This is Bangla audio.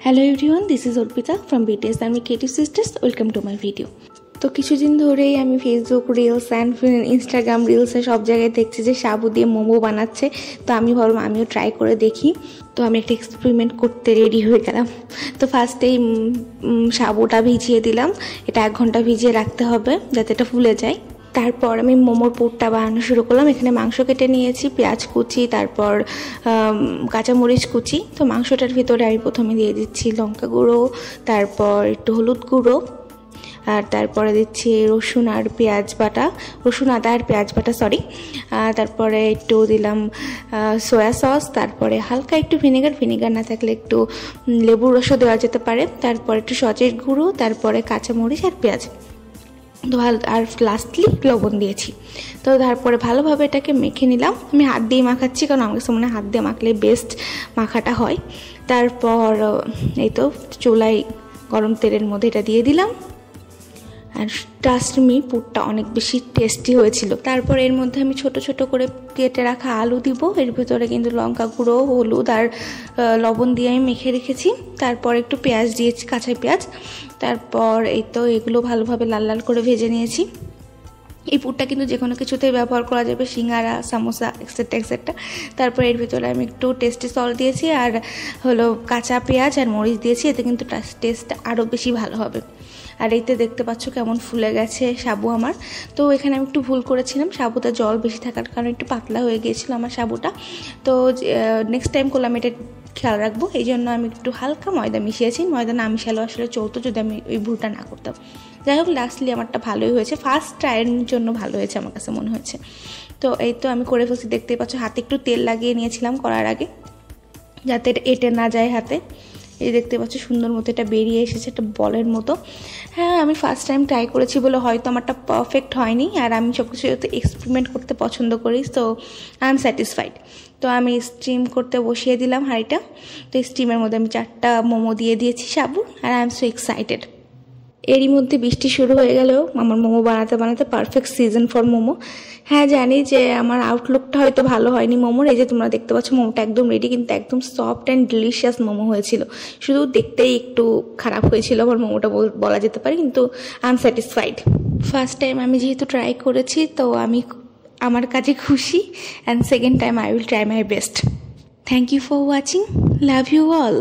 Hello everyone, this is Orpita from BTS Army Creative Sisters. Welcome to my video. তো কিছুদিন ধরেই আমি ফেসবুক রিলস অ্যান্ড ইনস্টাগ্রাম রিলসে সব জায়গায় দেখছি যে সাবু দিয়ে মোমো বানাচ্ছে। তো আমি ভাবলাম আমিও ট্রাই করে দেখি। তো আমি একটা এক্সপেরিমেন্ট করতে রেডি হয়ে গেলাম। তো ফার্স্টেই সাবুটা ভিজিয়ে দিলাম। এটা 1 ঘন্টা ভিজিয়ে রাখতে হবে যাতে এটা ফুলে যায়। তারপর আমি মোমোর পুরটা বানানো শুরু করলাম। এখানে মাংস কেটে নিয়েছি, পেঁয়াজ কুচি, তারপর কাঁচামরিচ কুচি। তো মাংসটার ভিতরে আমি প্রথমে দিয়ে দিচ্ছি লঙ্কা গুঁড়ো, তারপর একটু হলুদ গুঁড়ো, আর তারপরে দিচ্ছি রসুন আর পেঁয়াজ বাটা, রসুন আদা আর পেঁয়াজ বাটা তারপরে একটু দিলাম সয়া সস, তারপরে হালকা একটু ভিনেগার না থাকলে একটু লেবুর রসও দেওয়া যেতে পারে, তারপর একটু সচের গুঁড়ো, তারপরে কাঁচামরিচ আর পেঁয়াজ, আর লাস্টলি লবণ দিয়েছি। তো তারপরে ভালোভাবে এটাকে মেখে নিলাম। আমি হাত দিয়ে মাখাচ্ছি কারণ আমার কাছে মনে হয় হাত দিয়ে মাখলে বেস্ট মাখাটা হয়। তারপর এই তো চুলায় গরম তেলের মধ্যে এটা দিয়ে দিলাম, আর ট্রাস্ট মি পুরটা অনেক বেশি টেস্টি হয়েছিল। তারপর এর মধ্যে আমি ছোট ছোট করে কেটে রাখা আলু দিব। এর ভিতরে কিন্তু লঙ্কা গুঁড়ো, হলুদ আর লবণ দিয়ে আমি মেখে রেখেছি। তারপর একটু পেঁয়াজ দিয়েছি, কাঁচা পেঁয়াজ। তারপর এই তো এগুলো ভালোভাবে লাল লাল করে ভেজে নিয়েছি। এই পুরটা কিন্তু যে কোনো কিছুতেই ব্যবহার করা যাবে, সিঙ্গারা, সামোসা এক্সেট্রা। তারপর এর ভিতরে আমি একটু টেস্টি সল্ট দিয়েছি, আর হলো কাঁচা পেঁয়াজ আর মরিচ দিয়েছি। এতে কিন্তু টেস্টটা আরও বেশি ভালো হবে। আর এইতে দেখতে পাচ্ছ কেমন ফুলে গেছে সাবু আমার। তো এখানে আমি একটু ভুল করেছিলাম, সাবুতে জল বেশি থাকার কারণে একটু পাতলা হয়ে গিয়েছিল আমার সাবুটা। তো নেক্সট টাইম করলাম এটা খেয়াল রাখবো, এই জন্য আমি একটু হালকা ময়দা মিশিয়েছি। ময়দা না মিশালেও আসলে চলতো যদি আমি ওই ভুলটা না করতাম। যাই হোক, লাস্টলি আমারটা ভালোই হয়েছে, ফার্স্ট ট্রায়ের জন্য ভালো হয়েছে আমার কাছে মনে হয়েছে। তো এই তো আমি করে ফেলছি, দেখতেই পাচ্ছ। হাতে একটু তেল লাগিয়ে নিয়েছিলাম করার আগে যাতে এটা এঁটে না যায় হাতে। এই দেখতে পাচ্ছ সুন্দর মতো এটা বেরিয়ে এসেছে, একটা বলের মতো। হ্যাঁ, আমি ফার্স্ট টাইম ট্রাই করেছি বলে হয়তো আমারটা পারফেক্ট হয়নি, আর আমি সব কিছু এক্সপেরিমেন্ট করতে পছন্দ করি। তো আই এম স্যাটিসফাইড। তো আমি স্টিম করতে বসিয়ে দিলাম হাঁড়িটা। তো স্টিমের মধ্যে আমি 4টা মোমো দিয়ে দিয়েছি সাবু, আর আই এম সো এক্সাইটেড। এরই মধ্যে বৃষ্টি শুরু হয়ে গেলেও আমার মোমো বানাতে পারফেক্ট সিজন ফর মোমো। হ্যাঁ, জানি যে আমার আউটলুকটা হয়তো ভালো হয়নি মোমোর। এই যে তোমরা দেখতে পাচ্ছ মোমোটা একদম রেডি, কিন্তু একদম সফট অ্যান্ড ডিলিশিয়াস মোমো হয়েছিল। শুধু দেখতেই একটু খারাপ হয়েছিল আমার মোমোটা বলা যেতে পারে, কিন্তু I am satisfied. First time আমি যেহেতু ট্রাই করেছি, তো আমি আমার কাজে খুশি, and second time I will try my best. Thank you for watching, love you all.